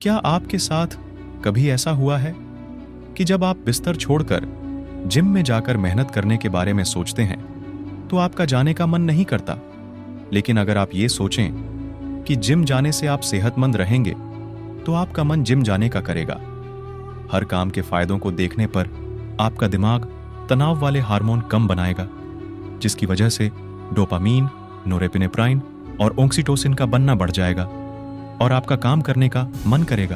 क्या आपके साथ कभी ऐसा हुआ है कि जब आप बिस्तर छोड़कर जिम में जाकर मेहनत करने के बारे में सोचते हैं तो आपका जाने का मन नहीं करता, लेकिन अगर आप ये सोचें कि जिम जाने से आप सेहतमंद रहेंगे तो आपका मन जिम जाने का करेगा। हर काम के फायदों को देखने पर आपका दिमाग तनाव वाले हार्मोन कम बनाएगा, जिसकी वजह से डोपामीन, नोरेपिनेफ्राइन और ऑक्सीटोसिन का बनना बढ़ जाएगा और आपका काम करने का मन करेगा।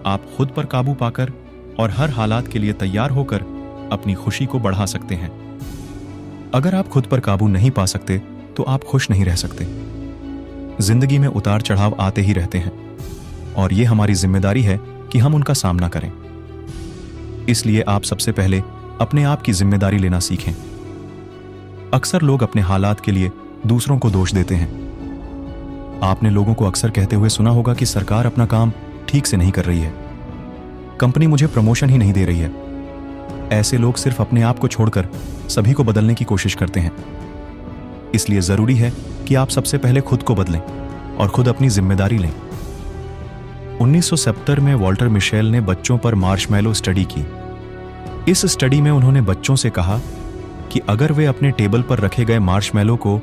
आप खुद पर काबू पाकर और हर हालात के लिए तैयार होकर अपनी खुशी को बढ़ा सकते हैं। अगर आप खुद पर काबू नहीं पा सकते तो आप खुश नहीं रह सकते। जिंदगी में उतार चढ़ाव आते ही रहते हैं और ये हमारी जिम्मेदारी है कि हम उनका सामना करें। इसलिए आप सबसे पहले अपने आप की जिम्मेदारी लेना सीखें। अक्सर लोग अपने हालात के लिए दूसरों को दोष देते हैं। आपने लोगों को अक्सर कहते हुए सुना होगा कि सरकार अपना काम ठीक से नहीं कर रही है, कंपनी मुझे प्रमोशन ही नहीं दे रही है। ऐसे लोग सिर्फ अपने आप को छोड़कर सभी को बदलने की कोशिश करते हैं। इसलिए जरूरी है कि आप सबसे पहले खुद को बदलें और खुद अपनी जिम्मेदारी लें। 1970 में वॉल्टर मिशेल ने बच्चों पर मार्शमैलो स्टडी की। इस स्टडी में उन्होंने बच्चों से कहा कि अगर वे अपने टेबल पर रखे गए मार्शमैलो को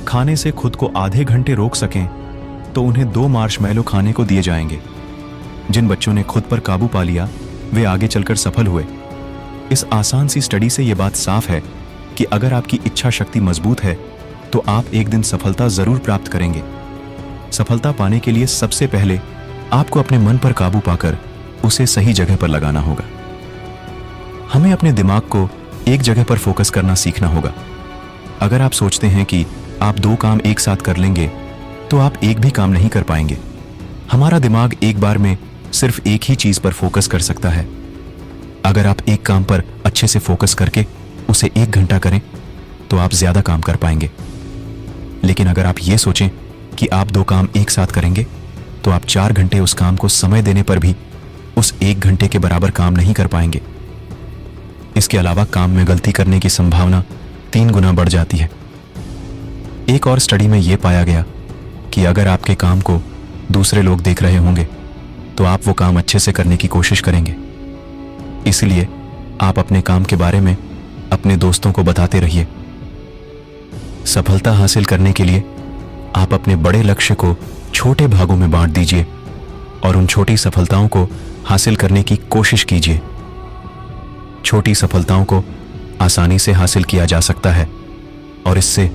खाने से खुद को आधे घंटे रोक सकें तो उन्हें 2 मार्शमैलो खाने को दिए जाएंगे। जिन बच्चों ने खुद पर काबू पा लिया वे आगे चलकर सफल हुए। इस आसान सी स्टडी से यह बात साफ है कि अगर आपकी इच्छा शक्ति मजबूत है तो आप एक दिन सफलता जरूर प्राप्त करेंगे। सफलता पाने के लिए सबसे पहले आपको अपने मन पर काबू पाकर उसे सही जगह पर लगाना होगा। हमें अपने दिमाग को एक जगह पर फोकस करना सीखना होगा। अगर आप सोचते हैं कि आप 2 काम एक साथ कर लेंगे तो आप एक भी काम नहीं कर पाएंगे। हमारा दिमाग एक बार में सिर्फ एक ही चीज पर फोकस कर सकता है। अगर आप एक काम पर अच्छे से फोकस करके उसे 1 घंटा करें तो आप ज्यादा काम कर पाएंगे। लेकिन अगर आप ये सोचें कि आप 2 काम एक साथ करेंगे तो आप 4 घंटे उस काम को समय देने पर भी उस 1 घंटे के बराबर काम नहीं कर पाएंगे। इसके अलावा काम में गलती करने की संभावना 3 गुना बढ़ जाती है। एक और स्टडी में यह पाया गया कि अगर आपके काम को दूसरे लोग देख रहे होंगे तो आप वो काम अच्छे से करने की कोशिश करेंगे। इसलिए आप अपने काम के बारे में अपने दोस्तों को बताते रहिए। सफलता हासिल करने के लिए आप अपने बड़े लक्ष्य को छोटे भागों में बांट दीजिए और उन छोटी सफलताओं को हासिल करने की कोशिश कीजिए। छोटी सफलताओं को आसानी से हासिल किया जा सकता है और इससे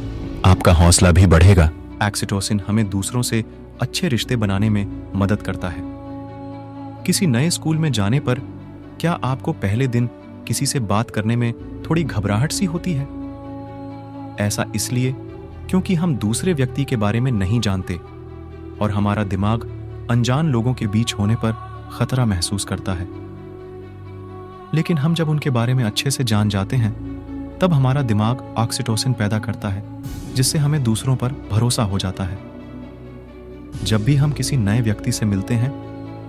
आपका हौसला भी बढ़ेगा। ऑक्सीटोसिन हमें दूसरों से अच्छे रिश्ते बनाने में मदद करता है। किसी नए स्कूल में जाने पर क्या आपको पहले दिन किसी से बात करने में थोड़ी घबराहट सी होती है? ऐसा इसलिए क्योंकि हम दूसरे व्यक्ति के बारे में नहीं जानते और हमारा दिमाग अनजान लोगों के बीच होने पर खतरा महसूस करता है। लेकिन हम जब उनके बारे में अच्छे से जान जाते हैं तब हमारा दिमाग ऑक्सीटोसिन पैदा करता है, जिससे हमें दूसरों पर भरोसा हो जाता है। जब भी हम किसी नए व्यक्ति से मिलते हैं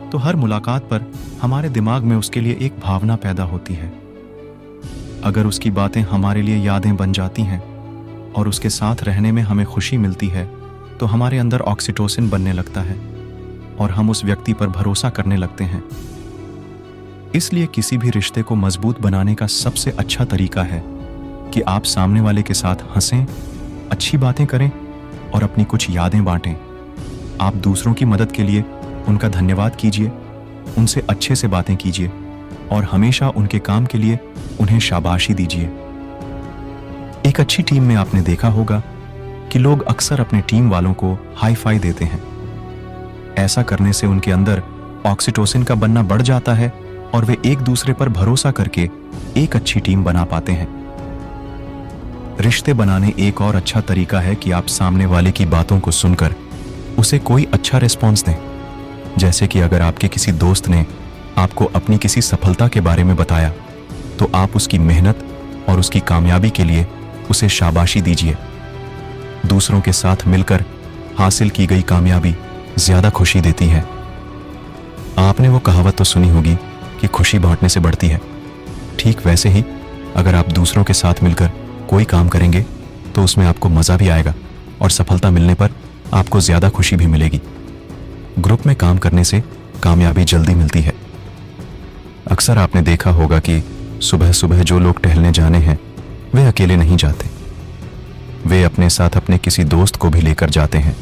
तो हर मुलाकात पर हमारे दिमाग में उसके लिए एक भावना पैदा होती है। अगर उसकी बातें हमारे लिए यादें बन जाती हैं और उसके साथ रहने में हमें खुशी मिलती है तो हमारे अंदर ऑक्सीटोसिन बनने लगता है और हम उस व्यक्ति पर भरोसा करने लगते हैं। इसलिए किसी भी रिश्ते को मजबूत बनाने का सबसे अच्छा तरीका है कि आप सामने वाले के साथ हंसें, अच्छी बातें करें और अपनी कुछ यादें बांटें। आप दूसरों की मदद के लिए उनका धन्यवाद कीजिए, उनसे अच्छे से बातें कीजिए और हमेशा उनके काम के लिए उन्हें शाबाशी दीजिए। एक अच्छी टीम में आपने देखा होगा कि लोग अक्सर अपने टीम वालों को हाई फाई देते हैं। ऐसा करने से उनके अंदर ऑक्सीटोसिन का बनना बढ़ जाता है और वे एक दूसरे पर भरोसा करके एक अच्छी टीम बना पाते हैं। रिश्ते बनाने एक और अच्छा तरीका है कि आप सामने वाले की बातों को सुनकर उसे कोई अच्छा रिस्पॉन्स दें। जैसे कि अगर आपके किसी दोस्त ने आपको अपनी किसी सफलता के बारे में बताया तो आप उसकी मेहनत और उसकी कामयाबी के लिए उसे शाबाशी दीजिए। दूसरों के साथ मिलकर हासिल की गई कामयाबी ज्यादा खुशी देती है। आपने वो कहावत तो सुनी होगी कि खुशी बांटने से बढ़ती है। ठीक वैसे ही अगर आप दूसरों के साथ मिलकर कोई काम करेंगे तो उसमें आपको मजा भी आएगा और सफलता मिलने पर आपको ज्यादा खुशी भी मिलेगी। ग्रुप में काम करने से कामयाबी जल्दी मिलती है। अक्सर आपने देखा होगा कि सुबह सुबह जो लोग टहलने जाने हैं वे अकेले नहीं जाते, वे अपने साथ अपने किसी दोस्त को भी लेकर जाते हैं।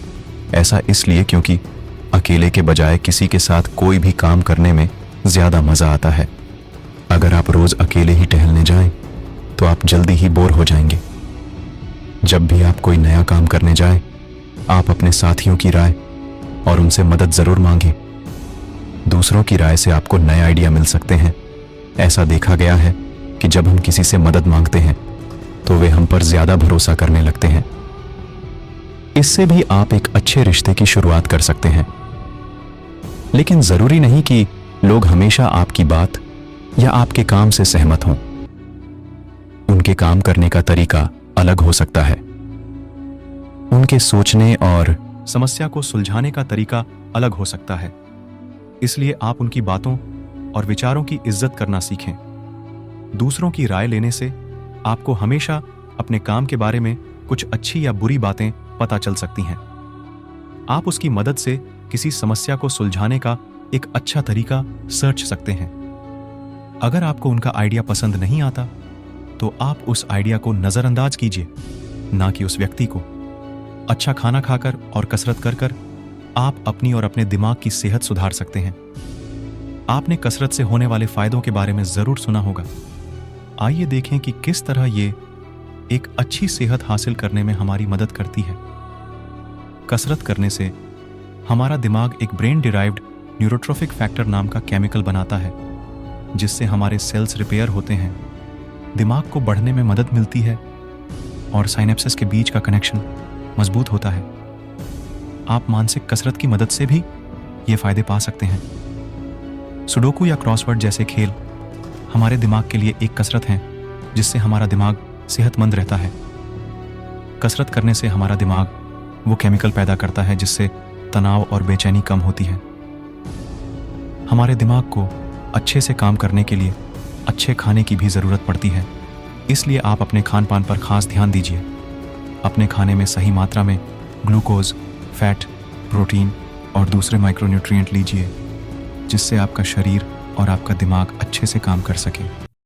ऐसा इसलिए क्योंकि अकेले के बजाय किसी के साथ कोई भी काम करने में ज्यादा मजा आता है। अगर आप रोज अकेले ही टहलने जाएं तो आप जल्दी ही बोर हो जाएंगे। जब भी आप कोई नया काम करने जाएं, आप अपने साथियों की राय और उनसे मदद जरूर मांगें। दूसरों की राय से आपको नए आइडिया मिल सकते हैं। ऐसा देखा गया है कि जब हम किसी से मदद मांगते हैं तो वे हम पर ज्यादा भरोसा करने लगते हैं। इससे भी आप एक अच्छे रिश्ते की शुरुआत कर सकते हैं। लेकिन जरूरी नहीं कि लोग हमेशा आपकी बात या आपके काम से सहमत हों। उनके काम करने का तरीका अलग हो सकता है। उनके सोचने और समस्या को सुलझाने का तरीका अलग हो सकता है। इसलिए आप उनकी बातों और विचारों की इज्जत करना सीखें। दूसरों की राय लेने से आपको हमेशा अपने काम के बारे में कुछ अच्छी या बुरी बातें पता चल सकती हैं। आप उसकी मदद से किसी समस्या को सुलझाने का एक अच्छा तरीका सर्च सकते हैं। अगर आपको उनका आइडिया पसंद नहीं आता तो आप उस आइडिया को नजरअंदाज कीजिए, ना कि उस व्यक्ति को। अच्छा खाना खाकर और कसरत कर कर आप अपनी और अपने दिमाग की सेहत सुधार सकते हैं। आपने कसरत से होने वाले फायदों के बारे में जरूर सुना होगा। आइए देखें कि किस तरह ये एक अच्छी सेहत हासिल करने में हमारी मदद करती है। कसरत करने से हमारा दिमाग एक ब्रेन डिराइव्ड न्यूरोट्रोफिक फैक्टर नाम का केमिकल बनाता है, जिससे हमारे सेल्स रिपेयर होते हैं, दिमाग को बढ़ने में मदद मिलती है और साइनेप्सिस के बीच का कनेक्शन मजबूत होता है। आप मानसिक कसरत की मदद से भी ये फायदे पा सकते हैं। सुडोकू या क्रॉसवर्ड जैसे खेल हमारे दिमाग के लिए एक कसरत हैं, जिससे हमारा दिमाग सेहतमंद रहता है। कसरत करने से हमारा दिमाग वो केमिकल पैदा करता है जिससे तनाव और बेचैनी कम होती है। हमारे दिमाग को अच्छे से काम करने के लिए अच्छे खाने की भी ज़रूरत पड़ती है। इसलिए आप अपने खान पान पर खास ध्यान दीजिए। अपने खाने में सही मात्रा में ग्लूकोज, फैट, प्रोटीन और दूसरे माइक्रोन्यूट्रिएंट लीजिए, जिससे आपका शरीर और आपका दिमाग अच्छे से काम कर सके।